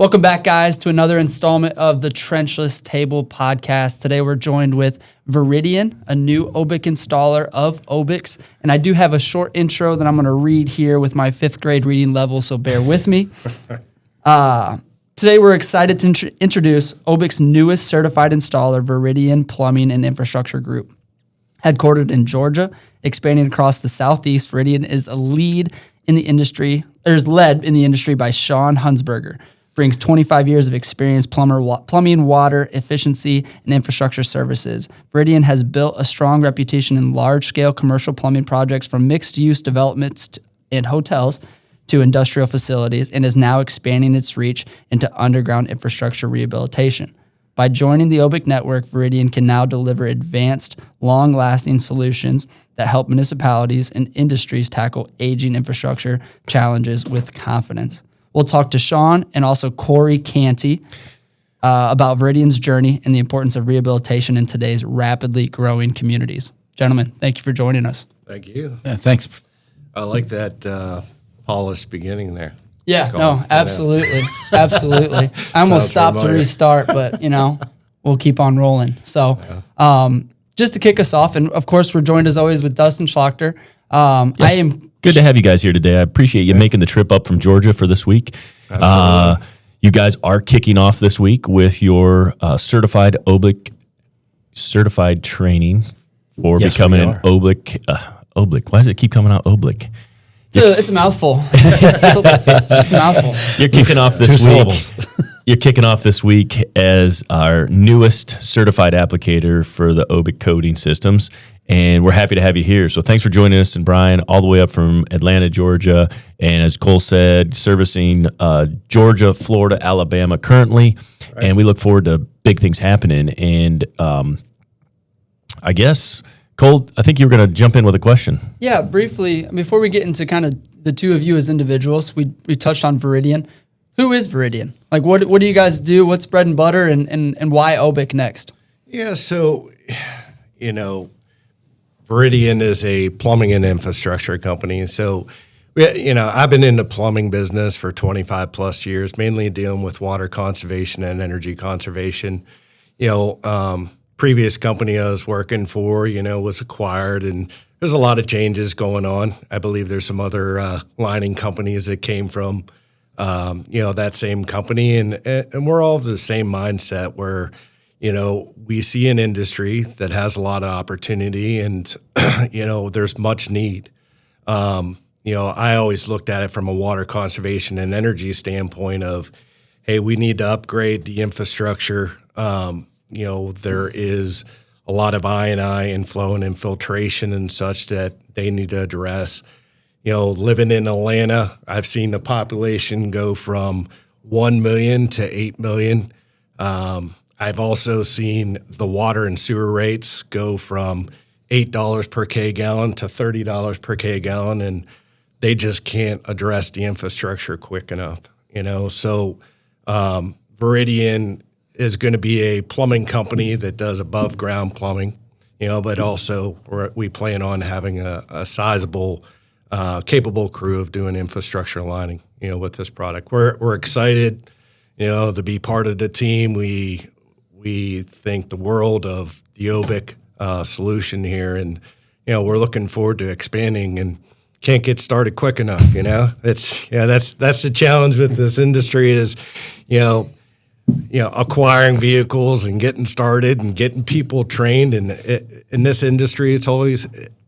Welcome back, guys, to another installment of the Trenchless Table podcast. Today, we're joined with Veridian, a new OBIC installer of OBICs. And I do have a short intro that I'm going to read here with my 5th grade reading level, so bear with me. Today, we're excited to introduce OBIC's newest certified installer, Veridian Plumbing and Infrastructure Group. Headquartered in Georgia, expanding across the Southeast, Veridian is led in the industry by Sean Hunsberger. Brings 25 years of experience, plumbing, water, efficiency, and infrastructure services. Veridian has built a strong reputation in large-scale commercial plumbing projects from mixed-use developments and hotels to industrial facilities and is now expanding its reach into underground infrastructure rehabilitation. By joining the OBIC network, Veridian can now deliver advanced, long-lasting solutions that help municipalities and industries tackle aging infrastructure challenges with confidence. We'll talk to Sean and also Corey Canty about Veridian's journey and the importance of rehabilitation in today's rapidly growing communities. Gentlemen, thank you for joining us. Thank you. Yeah, thanks. I like that polished beginning there. Yeah, no, absolutely. Absolutely. I almost stopped to restart, but, we'll keep on rolling. So just to kick us off, and of course, we're joined as always with Dustin Schlachter. Yes. I am good to have you guys here today. I appreciate you making the trip up from Georgia for this week. You guys are kicking off this week with your certified OBIC training for becoming an OBIC. OBIC. Why does it keep coming out OBIC? It's a mouthful. It's a mouthful. You're kicking off this week. You're kicking off this week as our newest certified applicator for the OBIC coding systems, and we're happy to have you here. So thanks for joining us, and Brian, all the way up from Atlanta, Georgia, and as Cole said, servicing Georgia, Florida, Alabama currently, right. And we look forward to big things happening. And I guess, Cole, I think you were going to jump in with a question. Yeah, briefly, before we get into kind of the two of you as individuals, we touched on Veridian. Who is Veridian? Like, what do you guys do? What's bread and butter, and why OBIC next? Yeah, so, Veridian is a plumbing and infrastructure company. So, I've been in the plumbing business for 25 plus years, mainly dealing with water conservation and energy conservation. Previous company I was working for, was acquired, and there's a lot of changes going on. I believe there's some other lining companies that came from, that same company, and we're all of the same mindset where, we see an industry that has a lot of opportunity, and there's much need. I always looked at it from a water conservation and energy standpoint of, hey, we need to upgrade the infrastructure. There is a lot of I&I inflow and infiltration and such that they need to address. Living in Atlanta, I've seen the population go from 1 million to 8 million. I've also seen the water and sewer rates go from $8 per K gallon to $30 per K gallon, and they just can't address the infrastructure quick enough. So Veridian is going to be a plumbing company that does above ground plumbing, but also we plan on having a sizable, capable crew of doing infrastructure lining, with this product. We're excited, to be part of the team. We think the world of the OBIC solution here, and we're looking forward to expanding and can't get started quick enough. That's the challenge with this industry is, acquiring vehicles and getting started and getting people trained. And in this industry, it's always,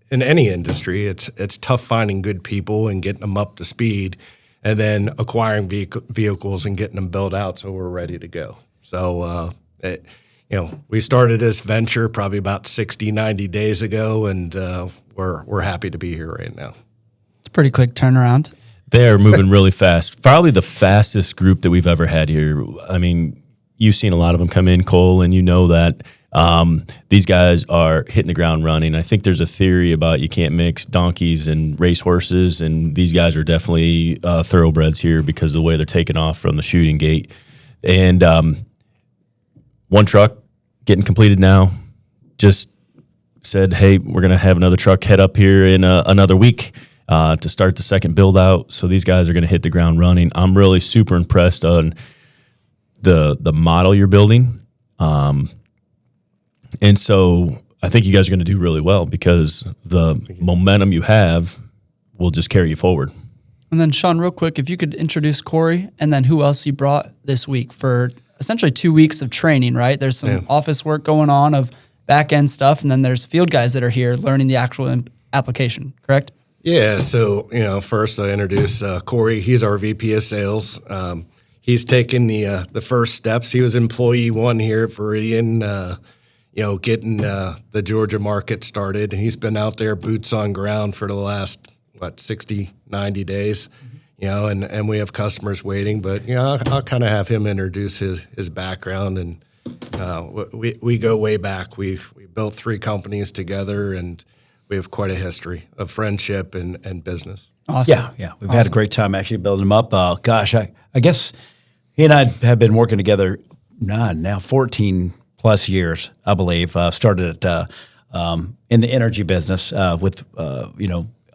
in any industry, it's tough finding good people and getting them up to speed, and then acquiring vehicles and getting them built out so we're ready to go. So, we started this venture probably about 60, 90 days ago, and we're happy to be here right now. It's a pretty quick turnaround. They're moving really fast. Probably the fastest group that we've ever had here. I mean, you've seen a lot of them come in, Cole, and you know that these guys are hitting the ground running. I think there's a theory about you can't mix donkeys and racehorses, and these guys are definitely thoroughbreds here because of the way they're taking off from the shooting gate. And one truck getting completed now, just said, hey, we're going to have another truck head up here in another week to start the second build out. So these guys are going to hit the ground running. I'm really super impressed on the model you're building. And so I think you guys are going to do really well because the momentum you have will just carry you forward. And then Sean, real quick, if you could introduce Corey and then who else you brought this week for essentially 2 weeks of training, right? There's some office work going on of back end stuff, and then there's field guys that are here learning the actual application, correct? Yeah. So, first I introduce Corey. He's our VP of sales. He's taken the first steps. He was employee 1 here at Veridian, getting the Georgia market started. And he's been out there boots on ground for the last, 60, 90 days, and we have customers waiting. But, I'll kind of have him introduce his background. And we go way back. We built 3 companies together, and we have quite a history of friendship and business. Awesome. Yeah. We've had a great time actually building them up. I guess he and I have been working together now 14 plus years, I believe. Started at in the energy business with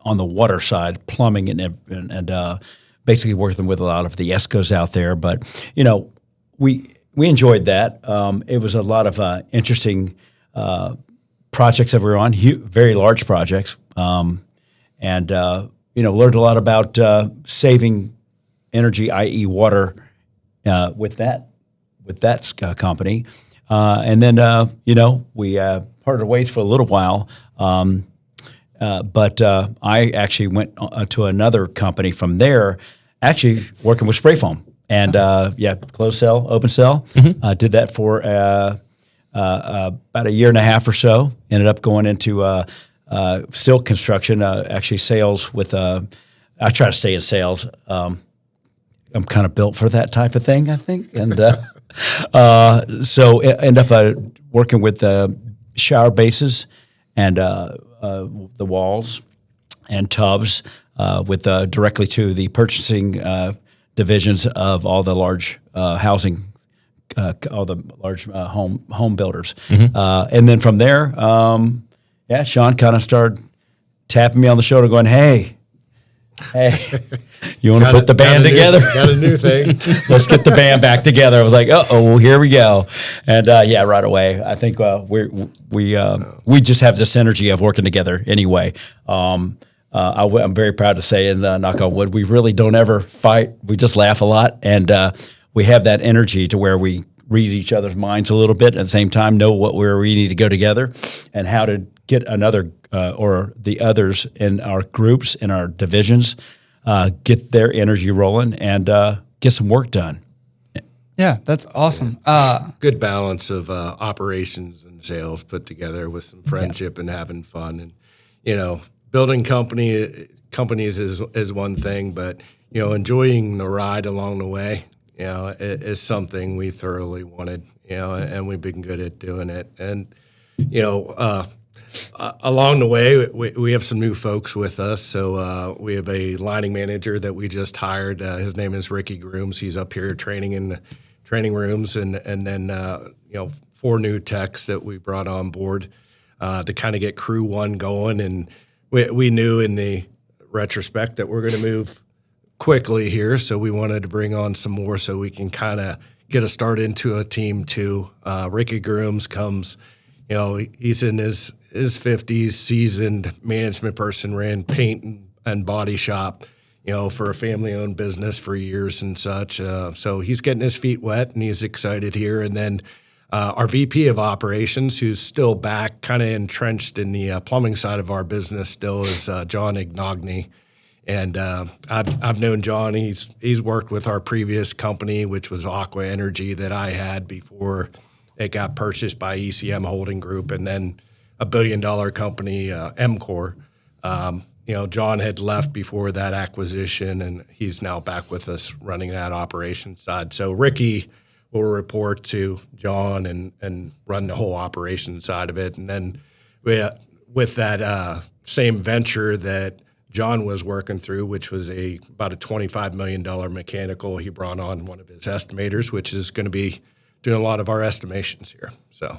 on the water side, plumbing and basically working with a lot of the ESCOs out there. But we enjoyed that. It was a lot of interesting projects that we were on, very large projects, and learned a lot about saving energy, i.e., water, with that company. And then we parted ways for a little while. But I actually went to another company from there, actually working with spray foam and closed cell, open cell. Did that for about a year and a half or so. Ended up going into still construction, actually sales with. I try to stay in sales. I'm kind of built for that type of thing, I think, and so end up working with shower bases and the walls and tubs with directly to the purchasing divisions of all the large housing, all the large home builders. And then from there, Sean kind of started tapping me on the shoulder going, hey, you want to put the band together? Got a new thing. Let's get the band back together. I was like, well, here we go. And right away, I think we just have this energy of working together anyway. I'm very proud to say, and knock on wood, we really don't ever fight. We just laugh a lot, and we have that energy to where we read each other's minds a little bit at the same time, know where we need to go together, and how to get another or the others in our groups, in our divisions, get their energy rolling and get some work done. Yeah, that's awesome. Good balance of operations and sales put together with some friendship and having fun. And, building companies is one thing, but, enjoying the ride along the way, is something we thoroughly wanted, and we've been good at doing it. And, along the way, we have some new folks with us. So we have a lining manager that we just hired. His name is Ricky Grooms. He's up here training in the training rooms, and then 4 new techs that we brought on board to kind of get crew 1 going. And we knew in the retrospect that we're going to move quickly here, so we wanted to bring on some more so we can kind of get a start into a team 2. Ricky Grooms comes. He's in his 50s, seasoned management person, ran paint and body shop, for a family-owned business for years and such. So he's getting his feet wet, and he's excited here. And then our VP of operations, who's still back, kind of entrenched in the plumbing side of our business still, is John Ignagne. And I've known John. He's worked with our previous company, which was Aqua Energy, that I had before it got purchased by ECM Holding Group, and then a $1 billion company, MCOR. John had left before that acquisition, and he's now back with us running that operations side. So Ricky will report to John and run the whole operations side of it. And then with that same venture that John was working through, which was about a $25 million mechanical, he brought on one of his estimators, which is going to be doing a lot of our estimations here. So,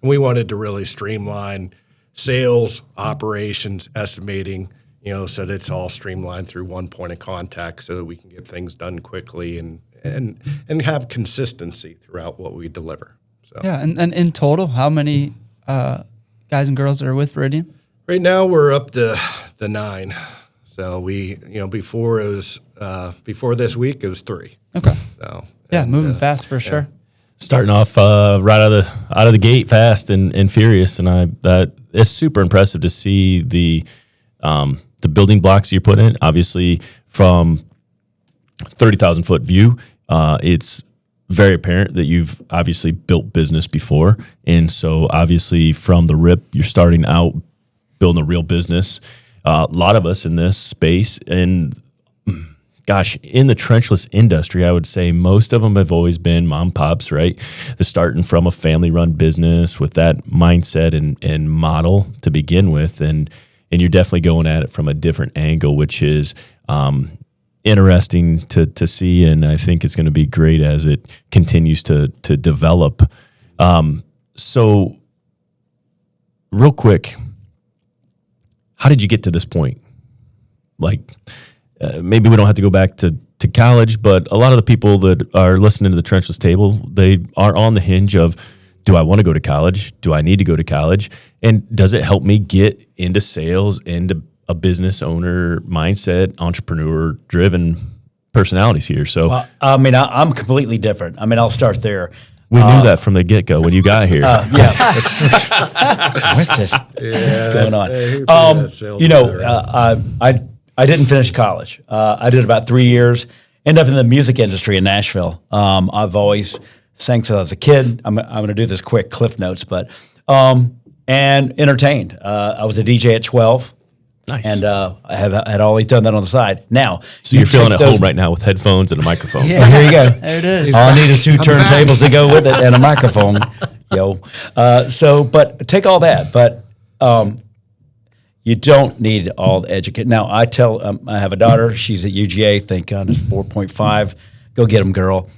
and we wanted to really streamline sales, operations, estimating, so that it's all streamlined through one point of contact so that we can get things done quickly and and have consistency throughout what we deliver. So Yeah, and in total, how many guys and girls are with Veridian? right now we're up to the 9. So we, before it was before this week it was 3. Okay. So Yeah, moving fast for sure. Starting off right out of the gate fast and furious, and that it's super impressive to see the building blocks you put in. Obviously, from 30,000 foot view, it's very apparent that you've obviously built business before, and so obviously from the rip, you're starting out building a real business. A lot of us in this space, and gosh, in the trenchless industry, I would say most of them have always been mom pops, right? They're starting from a family-run business with that mindset and model to begin with, and you're definitely going at it from a different angle, which is interesting to see, and I think it's going to be great as it continues to develop. So, real quick, how did you get to this point? Like, maybe we don't have to go back to college, but a lot of the people that are listening to the Trenchless Table, they are on the hinge of, do I want to go to college? Do I need to go to college? And does it help me get into sales, into a business owner mindset, entrepreneur-driven personalities here? So, Well, I mean, I'm completely different. I mean, I'll start there. we knew that from the get-go when you got here. Yeah. What's this? What's going on? I didn't finish college. I did about 3 years. Ended up in the music industry in Nashville. I've always sang since I was a kid. I'm going to do this quick cliff notes, but and entertained. I was a DJ at 12. Nice. And I had always done that on the side. Now, So you're feeling at home right now with headphones and a microphone. Yeah, here you go. There it is. All I need is 2 turntables to go with it and a microphone. Yo. But take all that. But you don't need all the education. Now, I have a daughter. She's at UGA. Thank God it's 4.5. Go get them, girl.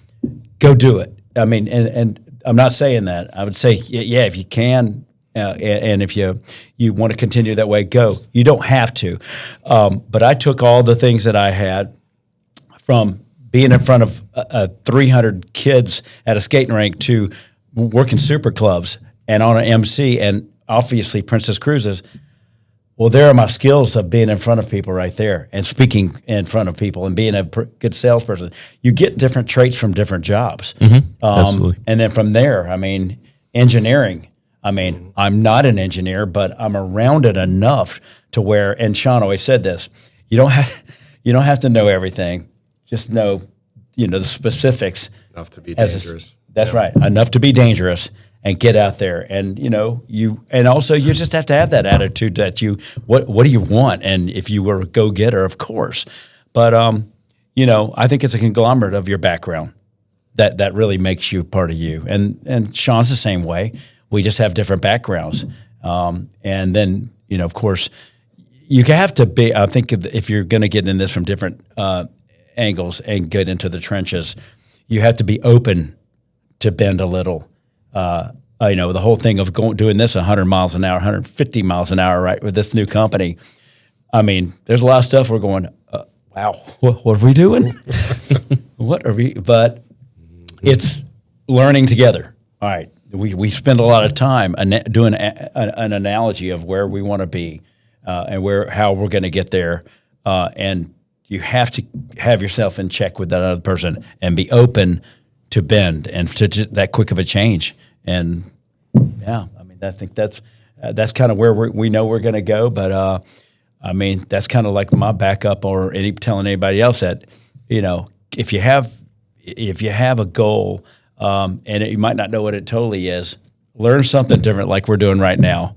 Go do it. I mean, and I'm not saying that. I would say, yeah, if you can, and if you want to continue that way, go. You don't have to. But I took all the things that I had from being in front of 300 kids at a skating rink to working super clubs and on an MC and obviously Princess Cruises. Well, there are my skills of being in front of people right there and speaking in front of people and being a good salesperson. You get different traits from different jobs. Absolutely. And then from there, I mean, engineering. I mean, I'm not an engineer, but I'm around it enough to where, and Sean always said this, you don't have to know everything. Just know, the specifics. Enough to be dangerous. That's right. Enough to be dangerous and get out there. And, and also you just have to have that attitude that what do you want? And if you were a go-getter, of course. But, I think it's a conglomerate of your background that really makes you part of you. And Sean's the same way. We just have different backgrounds. And then, of course, you have to be, I think if you're going to get in this from different angles and get into the trenches, you have to be open to bend a little. The whole thing of doing this 100 miles an hour, 150 miles an hour, right, with this new company. I mean, there's a lot of stuff we're going, wow, what are we doing? But it's learning together. All right. We spend a lot of time doing an analogy of where we want to be and how we're going to get there. And you have to have yourself in check with that other person and be open to bend and to that quick of a change. And yeah, I mean, I think that's kind of where we know we're going to go. But I mean, that's kind of like my backup or telling anybody else that, if you have a goal. And you might not know what it totally is. Learn something different, like we're doing right now.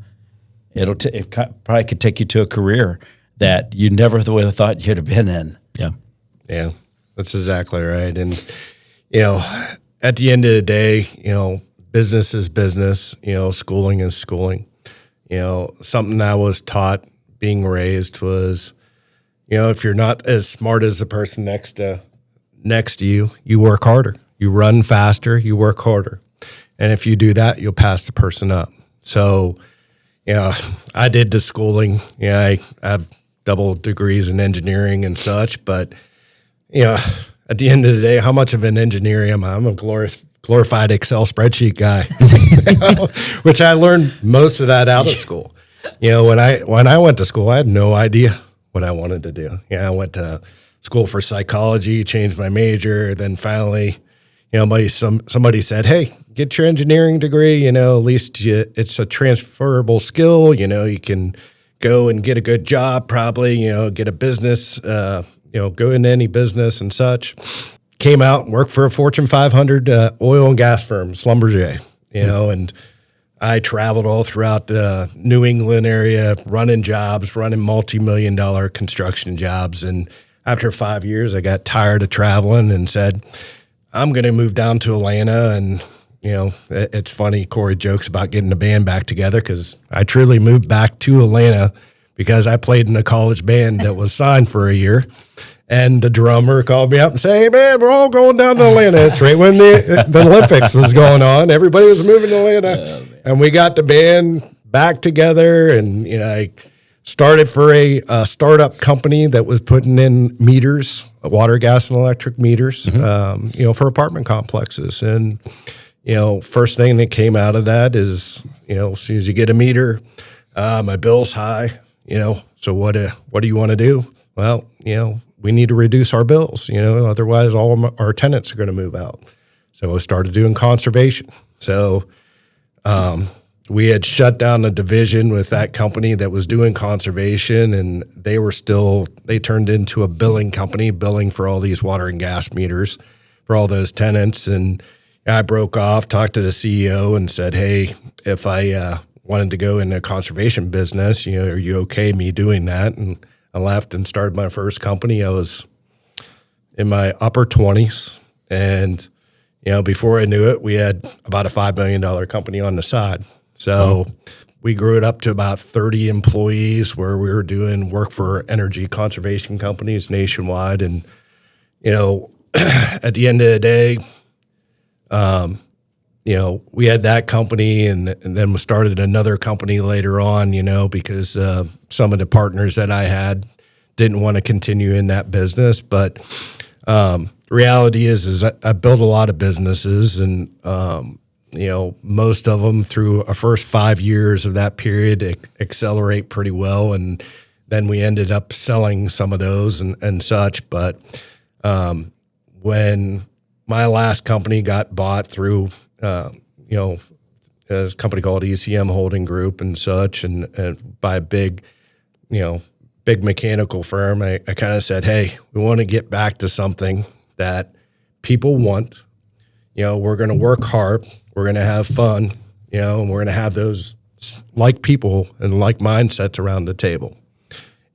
It probably could take you to a career that you never would have thought you'd have been in. Yeah, that's exactly right. And at the end of the day, business is business. Schooling is schooling. Something I was taught being raised was, if you're not as smart as the person next to you, you work harder. You run faster, you work harder. And if you do that, you'll pass the person up. So, I did the schooling. I have double degrees in engineering and such. But, at at the end of the day, how much of an engineer am I? I'm a glorified Excel spreadsheet guy, which I learned most of that out of school. When I went to school, I had no idea what I wanted to do. I went to school for psychology, changed my major, then finally, somebody said, "Hey, get your engineering degree. At least it's a transferable skill. You can go and get a good job, probably. Get a business. Go into any business and such." Came out and worked for a Fortune 500 oil and gas firm, Schlumberger. And I traveled all throughout the New England area, running multi-million-dollar construction jobs. And after 5 years, I got tired of traveling and said, I'm going to move down to Atlanta. And, it's funny, Corey jokes about getting the band back together because I truly moved back to Atlanta because I played in a college band that was signed for a year. And the drummer called me up and said, "Hey, man, we're all going down to Atlanta." It's right when the Olympics was going on. Everybody was moving to Atlanta. And we got the band back together. And, I started for a startup company that was putting in meters, water, gas, and electric meters, for apartment complexes. And, first thing that came out of that is, as soon as you get a meter, my bill's high, so what do you want to do? Well, we need to reduce our bills, otherwise all of our tenants are going to move out. So I started doing conservation. So we had shut down a division with that company that was doing conservation, and they turned into a billing company, billing for all these water and gas meters for all those tenants. And I broke off, talked to the CEO and said, "Hey, if I wanted to go into conservation business, are you okay me doing that?" And I left and started my first company. I was in my upper 20s. And, before I knew it, we had about a $5 million company on the side. So we grew it up to about 30 employees where we were doing work for energy conservation companies nationwide. And, at the end of the day, we had that company and then we started another company later on, because some of the partners that I had didn't want to continue in that business. But the reality is I built a lot of businesses and, most of them through a first 5 years of that period accelerate pretty well. And then we ended up selling some of those and such. But when my last company got bought through a company called ECM Holding Group and such, and by a big mechanical firm, I kind of said, "Hey, we want to get back to something that people want. We're going to work hard, we're going to have fun, and we're going to have those like people and like mindsets around the table."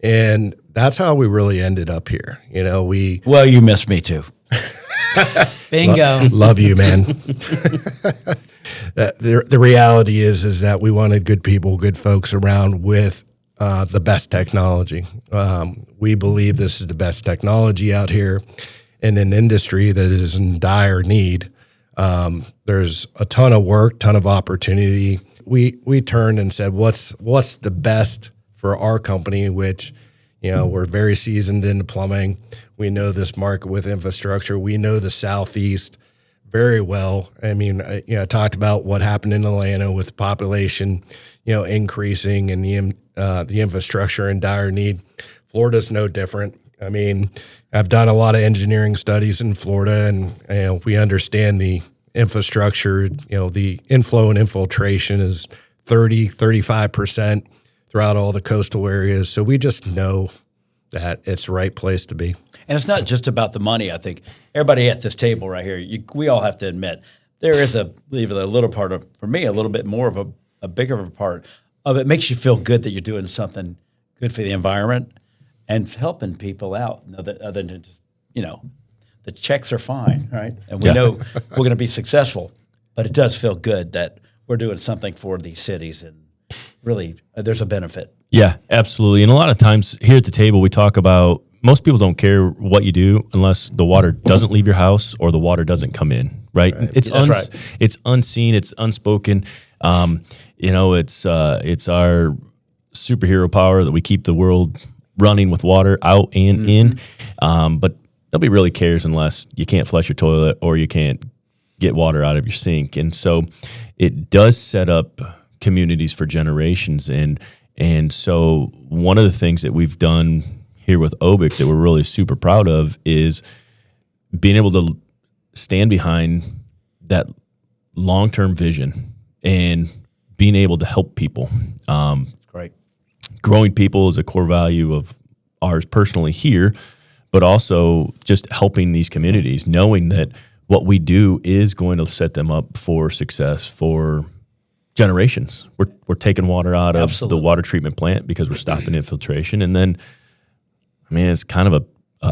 And that's how we really ended up here. Well, you missed me too. Bingo. Love you, man. The reality is that we wanted good people, good folks around with the best technology. We believe this is the best technology out here in an industry that is in dire need. There's a ton of work, ton of opportunity. We turned and said, what's the best for our company, which, we're very seasoned in plumbing. We know this market with infrastructure. We know the Southeast very well. I mean, I talked about what happened in Atlanta with the population, increasing and the infrastructure in dire need. Florida's no different. I mean, I've done a lot of engineering studies in Florida, and we understand the infrastructure. The inflow and infiltration is 35% throughout all the coastal areas. So we just know that it's the right place to be. And it's not just about the money. I think everybody at this table right here, we all have to admit there is a little part of, for me, a little bit more of a bigger of a part of it makes you feel good that you're doing something good for the environment and helping people out. Other than just, the checks are fine, right? And we know we're going to be successful, but it does feel good that we're doing something for these cities, and really there's a benefit. Yeah, absolutely. And a lot of times here at the table, we talk about most people don't care what you do unless the water doesn't leave your house or the water doesn't come in, right? It's it's unseen, it's unspoken. It's our superhero power that we keep the world running with water out and in. But nobody really cares unless you can't flush your toilet or you can't get water out of your sink. And so it does set up communities for generations. And so one of the things that we've done here with OBIC that we're really super proud of is being able to stand behind that long-term vision and being able to help people. That's great. Growing people is a core value of ours personally here, but also just helping these communities, knowing that what we do is going to set them up for success for generations. We're taking water out of the water treatment plant because we're stopping infiltration. And then, I mean, it's kind of a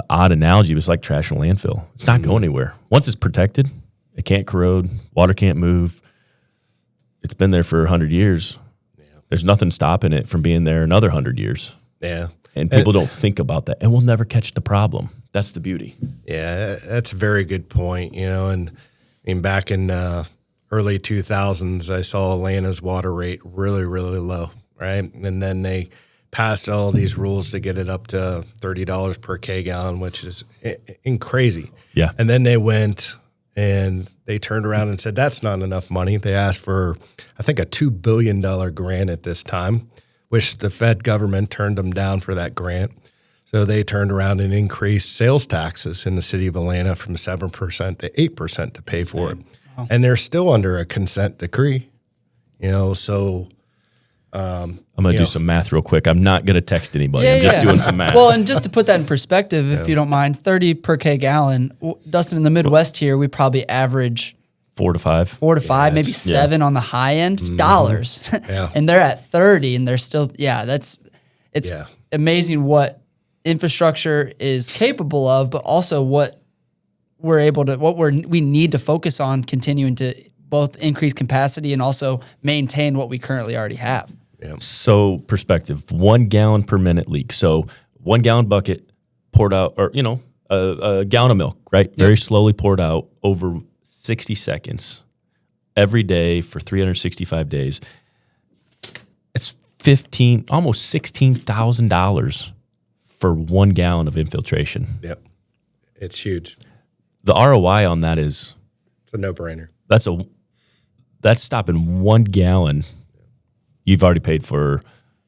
odd analogy, but it's like trash in a landfill. It's not going anywhere. Once it's protected, it can't corrode, water can't move. It's been there for 100 years. Yeah. There's nothing stopping it from being there another 100 years. Yeah. And people don't think about that. And we'll never catch the problem. That's the beauty. Yeah, that's a very good point. And I mean, back in early 2000s, I saw Atlanta's water rate really, really low, right? And then they passed all these rules to get it up to $30 per K gallon, which is crazy. Yeah. And then they went and they turned around and said, that's not enough money. They asked for, I think, a $2 billion grant at this time, which the Fed government turned them down for that grant. So they turned around and increased sales taxes in the city of Atlanta from 7% to 8% to pay for it. Wow. And they're still under a consent decree, so I'm going to do some math real quick. I'm not going to text anybody. I'm just doing some math. Well, and just to put that in perspective, if you don't mind, 30 per K gallon. Dustin, in the Midwest here, we probably average 4 to 5. 4 to 5, maybe 7 on the high end, dollars. Yeah. And they're at 30 and they're still, it's amazing what infrastructure is capable of, but also what we need to focus on continuing to both increase capacity and also maintain what we currently already have. Yeah. So perspective, 1 gallon per minute leak. So 1 gallon bucket poured out, or, a gallon of milk, right? Yep. Very slowly poured out over 60 seconds every day for 365 days. It's almost $16,000 for 1 gallon of infiltration. Yep. It's huge. The ROI on that is, it's a no-brainer. That's stopping 1 gallon. You've already paid for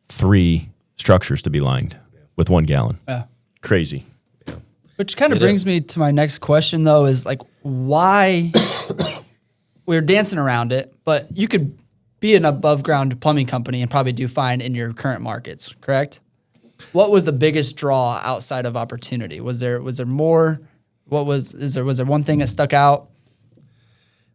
3 structures to be lined with 1 gallon. Yeah. Crazy. Yeah. Which kind of brings me to my next question, though, is like, why we're dancing around it, but you could be an above ground plumbing company and probably do fine in your current markets, correct? What was the biggest draw outside of opportunity? Was there more? Was there one thing that stuck out? I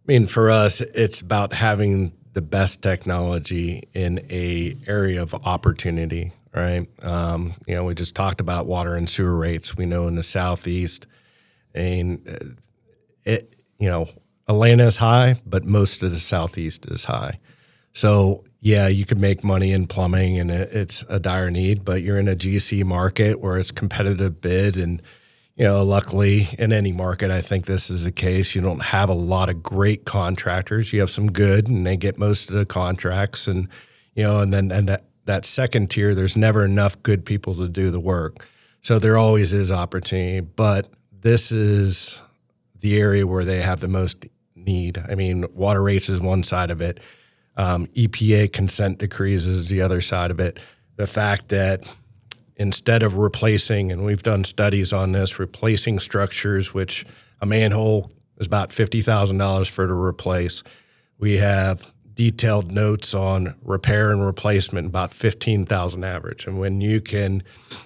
mean, for us, it's about having the best technology in a area of opportunity, right? We just talked about water and sewer rates. We know in the Southeast, and Atlanta is high, but most of the Southeast is high. So yeah, you could make money in plumbing, and it's a dire need. But you're in a GC market where it's competitive bid, and luckily in any market, I think this is the case. You don't have a lot of great contractors. You have some good, and they get most of the contracts. And that second tier, there's never enough good people to do the work. So there always is opportunity. But this is the area where they have the most need. I mean, water rates is one side of it. EPA consent decrees is the other side of it. The fact that instead of replacing, and we've done studies on this, replacing structures, which a manhole is about $50,000 for to replace. We have detailed notes on repair and replacement, about $15,000 average. And when you can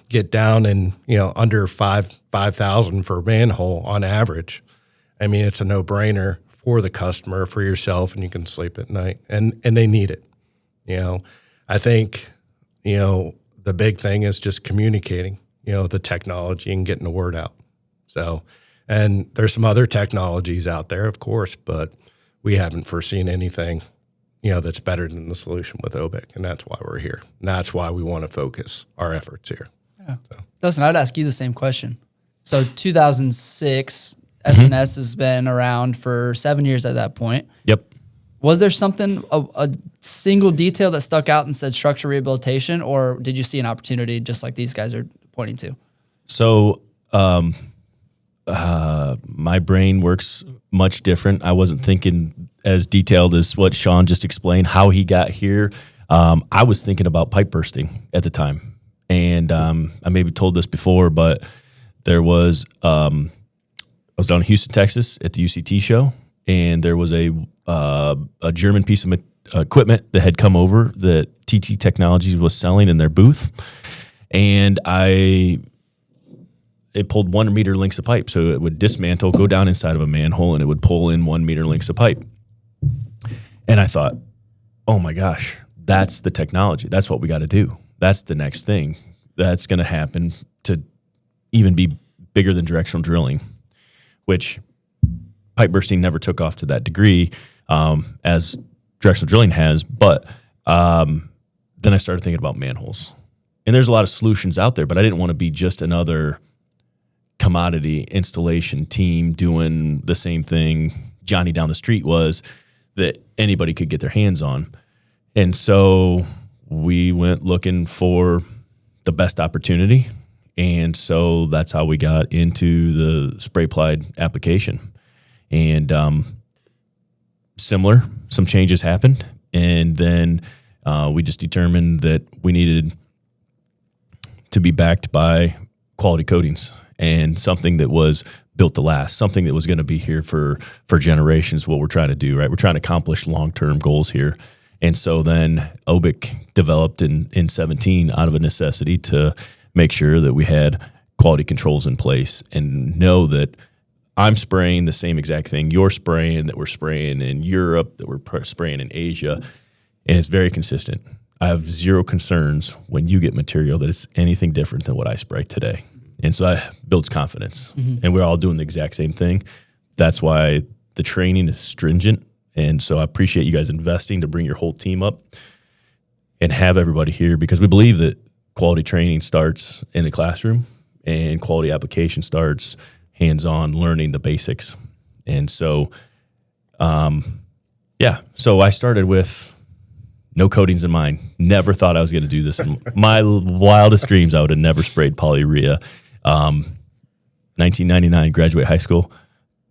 get down in, under $5,000 for a manhole on average, I mean, it's a no-brainer for the customer, for yourself, and you can sleep at night. And they need it. I think, the big thing is just communicating, the technology and getting the word out. So, and there's some other technologies out there, of course, but we haven't foreseen anything, that's better than the solution with OBIC, and that's why we're here. And that's why we want to focus our efforts here. Yeah. So. Listen, I'd ask you the same question. So 2006, SNS has been around for 7 years at that point. Yep. Was there something, a single detail that stuck out and said structure rehabilitation, or did you see an opportunity just like these guys are pointing to? So my brain works much different. I wasn't thinking as detailed as what Sean just explained, how he got here. I was thinking about pipe bursting at the time. And I maybe told this before, but there was, I was down in Houston, Texas at the UCT show, and there was a German piece of equipment that had come over that TT Technologies was selling in their booth. And it pulled 1 meter lengths of pipe. So it would dismantle, go down inside of a manhole, and it would pull in 1 meter lengths of pipe. And I thought, oh my gosh, that's the technology. That's what we got to do. That's the next thing that's going to happen to even be bigger than directional drilling, which pipe bursting never took off to that degree as directional drilling has. But then I started thinking about manholes. And there's a lot of solutions out there, but I didn't want to be just another commodity installation team doing the same thing Johnny down the street was that anybody could get their hands on. And so we went looking for the best opportunity. And so that's how we got into the spray plied application. And similar, some changes happened. And then we just determined that we needed to be backed by quality coatings and something that was built to last, something that was going to be here for generations, what we're trying to do, right? We're trying to accomplish long-term goals here. And so then OBIC developed in 17 out of a necessity to make sure that we had quality controls in place and know that I'm spraying the same exact thing you're spraying, that we're spraying in Europe, that we're spraying in Asia, and it's very consistent. I have zero concerns when you get material that it's anything different than what I spray today. And so that builds confidence. Mm-hmm. And we're all doing the exact same thing. That's why the training is stringent. And so I appreciate you guys investing to bring your whole team up and have everybody here, because we believe that quality training starts in the classroom and quality application starts hands-on learning the basics. And so, so I started with no coatings in mind. Never thought I was going to do this. In my wildest dreams, I would have never sprayed polyurea. 1999, graduate high school.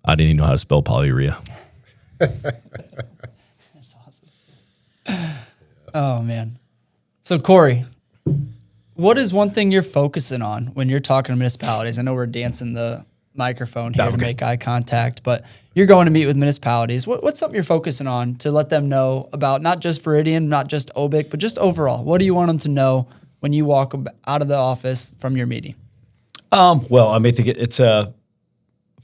I didn't even know how to spell polyurea. That's awesome. Oh, man. So, Corey, what is one thing you're focusing on when you're talking to municipalities? I know we're dancing the microphone here to make eye contact, but you're going to meet with municipalities. What's something you're focusing on to let them know about not just Veridian, not just OBIC, but just overall? What do you want them to know when you walk out of the office from your meeting? Well, I mean, it's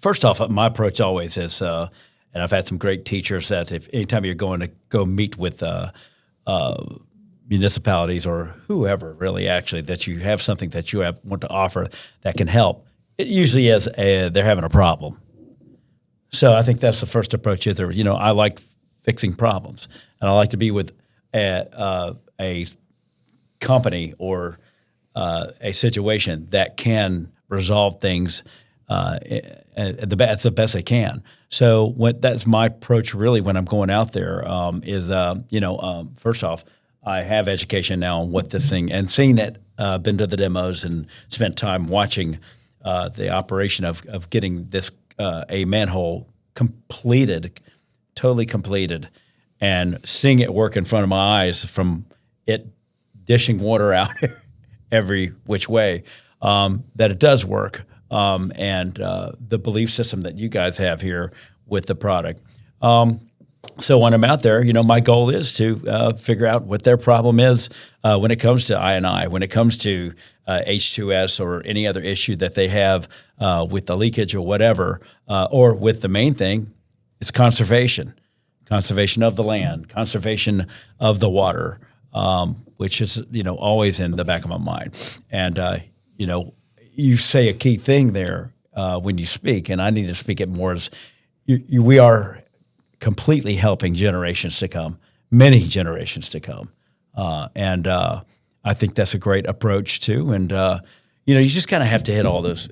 first off, my approach always is, and I've had some great teachers that if anytime you're going to go meet with municipalities or whoever really actually, that you have something that you want to offer that can help, it usually is they're having a problem. So I think that's the first approach. Is I like fixing problems, and I like to be with a company or a situation that can resolve things that's the best they can. So that's my approach really when I'm going out there first off, I have education now on what this thing, and seeing it, been to the demos and spent time watching the operation of getting this a manhole completed, totally completed, and seeing it work in front of my eyes from it dishing water out every which way, that it does work, and the belief system that you guys have here with the product. So when I'm out there, my goal is to figure out what their problem is when it comes to I&I, when it comes to H2S or any other issue that they have with the leakage or whatever, or with the main thing, it's conservation of the land, conservation of the water, which is always in the back of my mind. And you say a key thing there when you speak, and I need to speak it more as we are completely helping generations to come, many generations to come. And I think that's a great approach too. And, you just kind of have to hit all those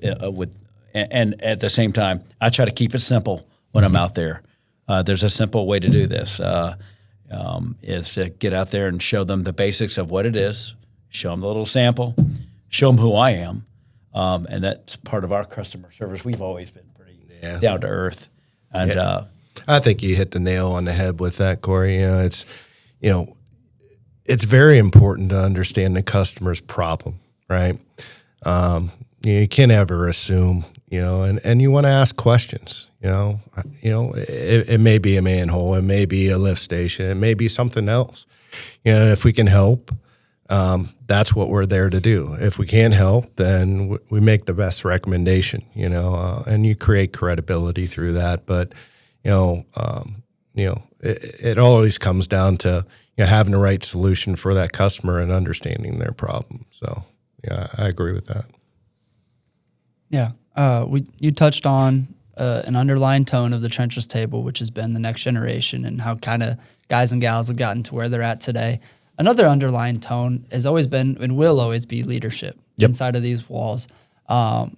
and at the same time, I try to keep it simple when I'm out there. There's a simple way to do this, is to get out there and show them the basics of what it is, show them the little sample, show them who I am, And that's part of our customer service. We've always been pretty down to earth. And I think you hit the nail on the head with that, Corey. It's very important to understand the customer's problem, right? You can't ever assume, and you want to ask questions. It may be a manhole, it may be a lift station, it may be something else. If we can help, that's what we're there to do. If we can't help, then we make the best recommendation. And you create credibility through that. But it always comes down to having the right solution for that customer and understanding their problem. So, yeah, I agree with that. Yeah. You touched on an underlying tone of the Trenchless Table, which has been the next generation and how kind of guys and gals have gotten to where they're at today. Another underlying tone has always been and will always be leadership inside of these walls.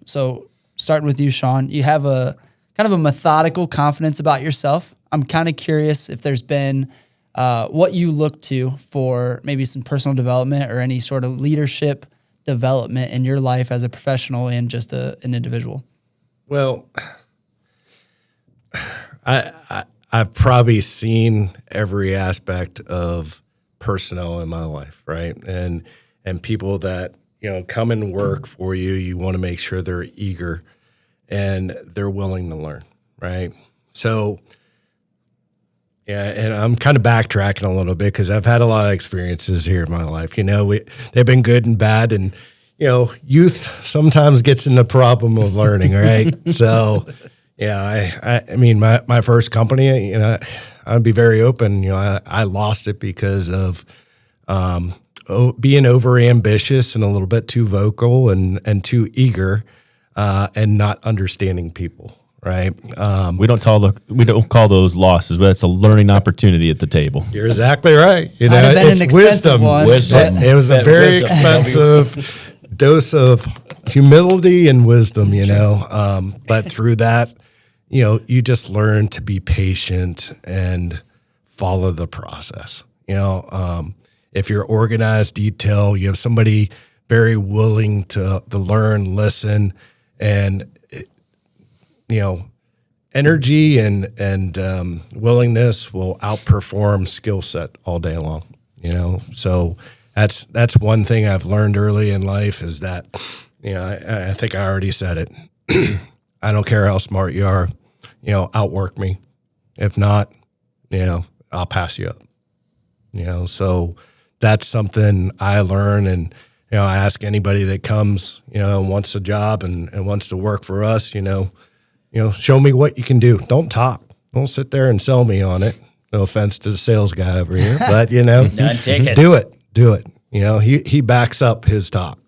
So starting with you, Sean, you have a kind of a methodical confidence about yourself. I'm kind of curious if there's been what you look to for maybe some personal development or any sort of leadership development in your life as a professional and just an individual. Well, I've probably seen every aspect of personnel in my life, right? And people that come and work for you, you want to make sure they're eager and they're willing to learn, right? So, yeah, and I'm kind of backtracking a little bit because I've had a lot of experiences here in my life. They've been good and bad, and youth sometimes gets in the problem of learning, right? So, I mean, my first company, I'd be very open. I lost it because of being over ambitious and a little bit too vocal and too eager, and not understanding people. Right. We don't call those losses, but it's a learning opportunity at the table. You're exactly right. It's wisdom. It was a very expensive dose of humility and wisdom, but through that, you just learn to be patient and follow the process. If you're organized, detail, you have somebody very willing to learn, listen, and energy and willingness will outperform skill set all day long. So that's one thing I've learned early in life is that I think I already said it. I don't care how smart you are, outwork me. If not, I'll pass you up. So that's something I learn, and I ask anybody that comes, wants a job and wants to work for us, show me what you can do. Don't talk. Don't sit there and sell me on it. No offense to the sales guy over here, but take it. Do it. He backs up his talk.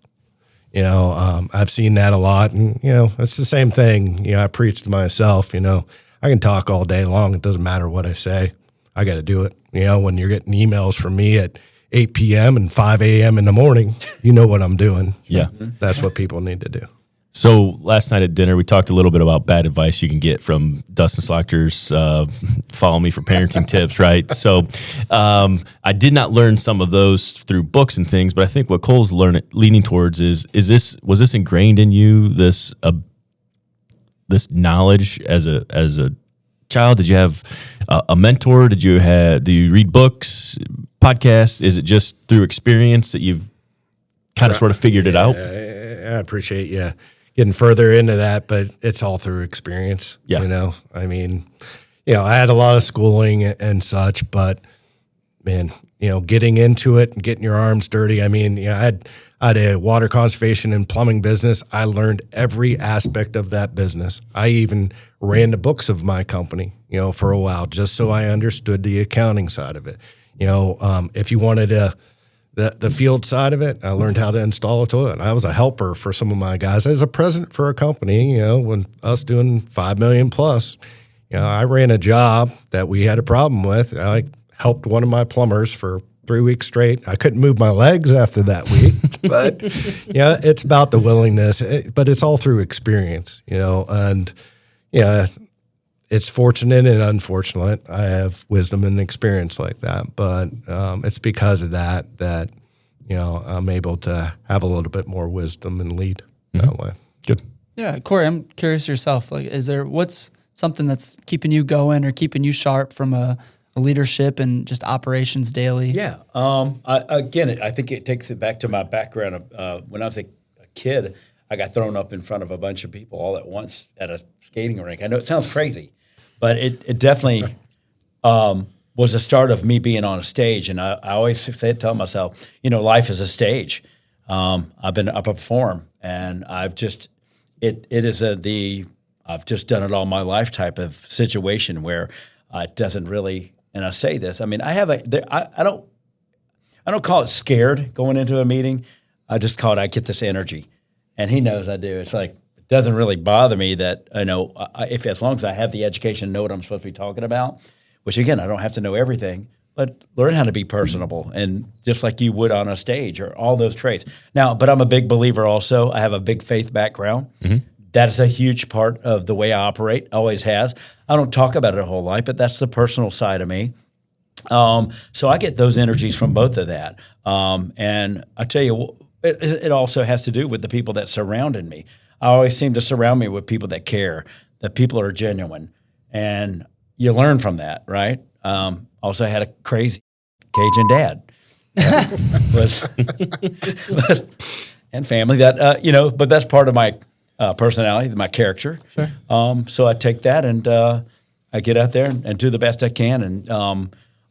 I've seen that a lot, and it's the same thing. I preach to myself. I can talk all day long. It doesn't matter what I say. I got to do it. When you're getting emails from me at 8 p.m. and 5 a.m. in the morning, you know what I'm doing. Yeah, that's what people need to do. So last night at dinner, we talked a little bit about bad advice you can get from Dustin Slaughter's Follow Me for Parenting Tips, right? So I did not learn some of those through books and things, but I think what Cole's leaning towards was this ingrained in you, this knowledge as a child? Did you have a mentor? Do you read books, podcasts? Is it just through experience that you've kind of sort of figured it out? I appreciate you getting further into that, but it's all through experience. Yeah. I mean, I had a lot of schooling and such, but man, getting into it and getting your arms dirty. I mean, I had a water conservation and plumbing business. I learned every aspect of that business. I even ran the books of my company, for a while, just so I understood the accounting side of it. If you wanted the field side of it, I learned how to install a toilet. I was a helper for some of my guys. I was a president for a company, when us doing $5 million plus, I ran a job that we had a problem with. I helped one of my plumbers for 3 weeks straight. I couldn't move my legs after that week, but it's about the willingness, but it's all through experience, and it's fortunate and unfortunate. I have wisdom and experience like that, but it's because of that I'm able to have a little bit more wisdom and lead. that way. Good. Yeah, Corey, I'm curious yourself. Like, what's something that's keeping you going or keeping you sharp from a leadership and just operations daily? Yeah. I think it takes it back to my background of when I was a kid. I got thrown up in front of a bunch of people all at once at a skating rink. I know it sounds crazy, but it definitely was the start of me being on a stage. And I always tell myself, life is a stage. I perform, and I've just I've just done it all my life type of situation where it doesn't really. And I say this, I mean, I don't call it scared going into a meeting. I just call it I get this energy. And he knows I do. It's like, it doesn't really bother me that, as long as I have the education, know what I'm supposed to be talking about, which again, I don't have to know everything, but learn how to be personable and just like you would on a stage or all those traits. Now, but I'm a big believer also. I have a big faith background. Mm-hmm. That is a huge part of the way I operate, always has. I don't talk about it a whole lot, but that's the personal side of me. So I get those energies from both of that. And I tell you, it also has to do with the people that surrounded me. I always seem to surround me with people that care, that people are genuine, and you learn from that, right? Also had a crazy Cajun dad, and family that but that's part of my personality, my character. Sure. So I take that and I get out there and do the best I can, and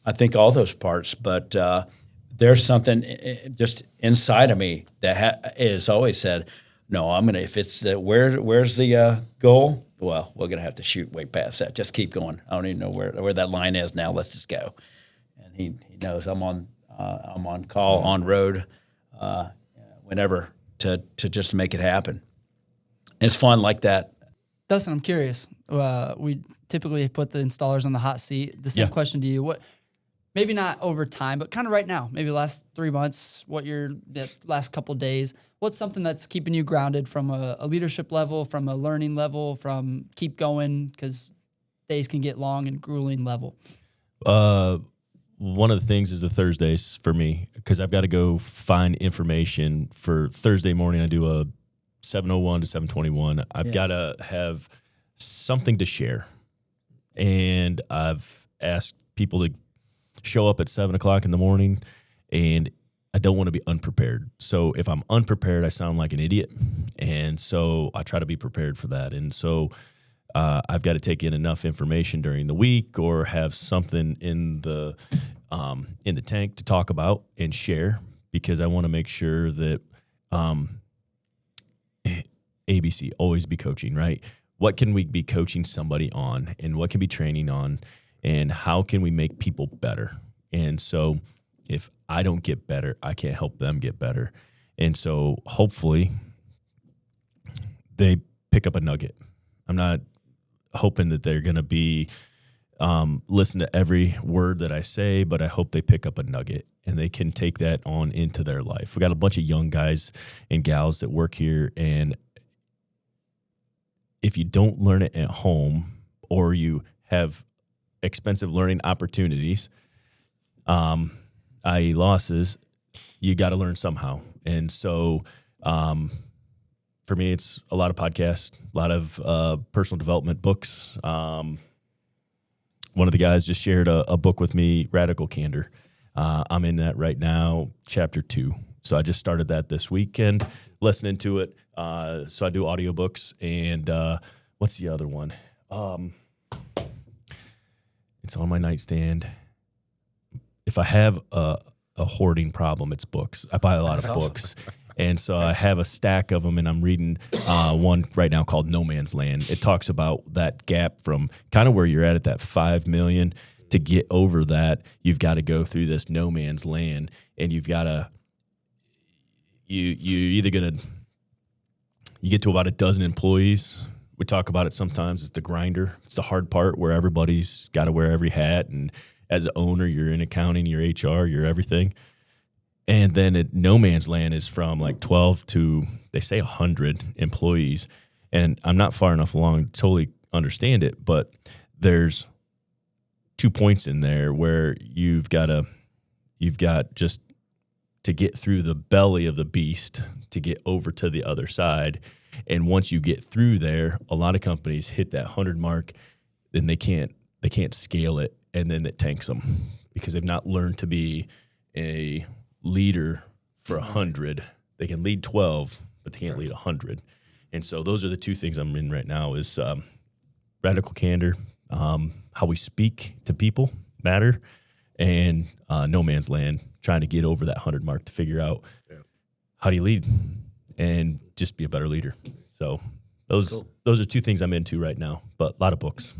I think all those parts, but. There's something just inside of me that has always said, no, I'm going to, if it's where's the goal? Well, we're going to have to shoot way past that. Just keep going. I don't even know where that line is now. Let's just go. And he knows I'm on call, on road, whenever to just make it happen. And it's fun like that. Dustin, I'm curious. We typically put the installers on the hot seat. The same question to you. Maybe not over time, but kind of right now, maybe the last 3 months, the last couple of days, what's something that's keeping you grounded from a leadership level, from a learning level, from keep going, because days can get long and grueling level? One of the things is the Thursdays for me, because I've got to go find information for Thursday morning. I do a 7:01 to 7:21. I've got to have something to share. And I've asked people to show up at 7 o'clock in the morning, and I don't want to be unprepared. So if I'm unprepared, I sound like an idiot. And so I try to be prepared for that. And so I've got to take in enough information during the week or have something in the tank to talk about and share, because I want to make sure that ABC, always be coaching, right? What can we be coaching somebody on, and what can be training on? And how can we make people better? And so if I don't get better, I can't help them get better. And so hopefully they pick up a nugget. I'm not hoping that they're going to be listen to every word that I say, but I hope they pick up a nugget and they can take that on into their life. We got a bunch of young guys and gals that work here, and if you don't learn it at home, or you have expensive learning opportunities, i.e. losses, you got to learn somehow. And so for me, it's a lot of podcasts, a lot of personal development books. One of the guys just shared a book with me, Radical Candor. I'm in that right now, chapter 2. So I just started that this weekend, listening to it. So I do audiobooks, and what's the other one? It's on my nightstand. If I have a hoarding problem, it's books. I buy a lot of books. And so I have a stack of them, and I'm reading one right now called No Man's Land. It talks about that gap from kind of where you're at that 5 million. To get over that, you've got to go through this no man's land, and you've got to, you're either going to, you get to about a dozen employees. We talk about it sometimes. It's the grinder. It's the hard part where everybody's got to wear every hat. And as an owner, you're in accounting, you're HR, you're everything. And then at no man's land is from like 12 to, they say 100 employees. And I'm not far enough along to totally understand it, but there's 2 points in there where you've got just to get through the belly of the beast to get over to the other side. And once you get through there, a lot of companies hit that 100 mark, then they can't scale it, and then it tanks them because they've not learned to be a leader for 100. They can lead 12, but they can't lead 100. And so those are the two things I'm in right now is radical candor, how we speak to people matter, and no man's land, trying to get over that 100 mark to figure out how do you lead and just be a better leader. So those are two things I'm into right now, but a lot of books.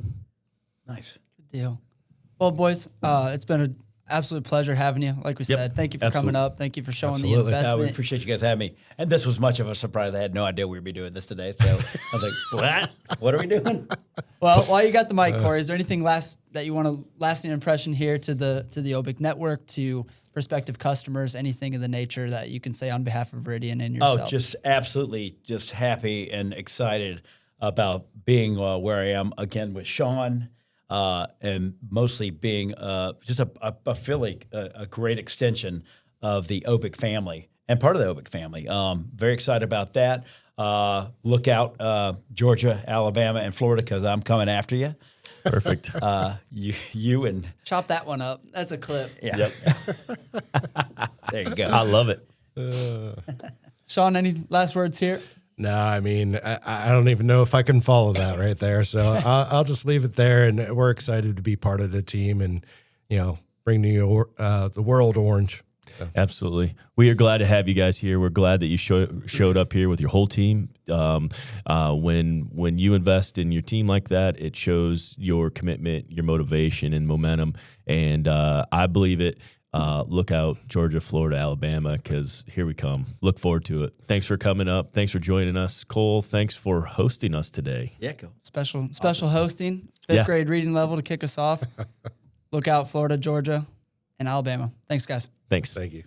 Nice. Good deal. Well, boys, it's been an absolute pleasure having you. Like we said, thank you for coming up. Thank you for showing the investment. We appreciate you guys having me. And this was much of a surprise. I had no idea we would be doing this today. So I was like, what? What are we doing? Well, while you got the mic, Corey, is there anything that you want to lasting impression here to the OBIC network, to prospective customers, anything of the nature that you can say on behalf of Veridian and yourself? Oh, just absolutely just happy and excited about being where I am again with Sean, and mostly being just I feel like a great extension of the OBIC family and part of the OBIC family. Very excited about that. Look out, Georgia, Alabama, and Florida, because I'm coming after you. Perfect. You and chop that one up. That's a clip. yeah. Yep. There you go. I love it. Sean, any last words here? No, I mean, I don't even know if I can follow that right there. So I'll just leave it there. And we're excited to be part of the team and, bring the world orange. So. Absolutely. We are glad to have you guys here. We're glad that you showed up here with your whole team. When you invest in your team like that, it shows your commitment, your motivation, and momentum. And I believe it. Look out, Georgia, Florida, Alabama, because here we come. Look forward to it. Thanks for coming up. Thanks for joining us. Cole, thanks for hosting us today. Yeah, cool. Special hosting, fifth grade reading level to kick us off. Look out, Florida, Georgia, and Alabama. Thanks, guys. Thanks. Thank you.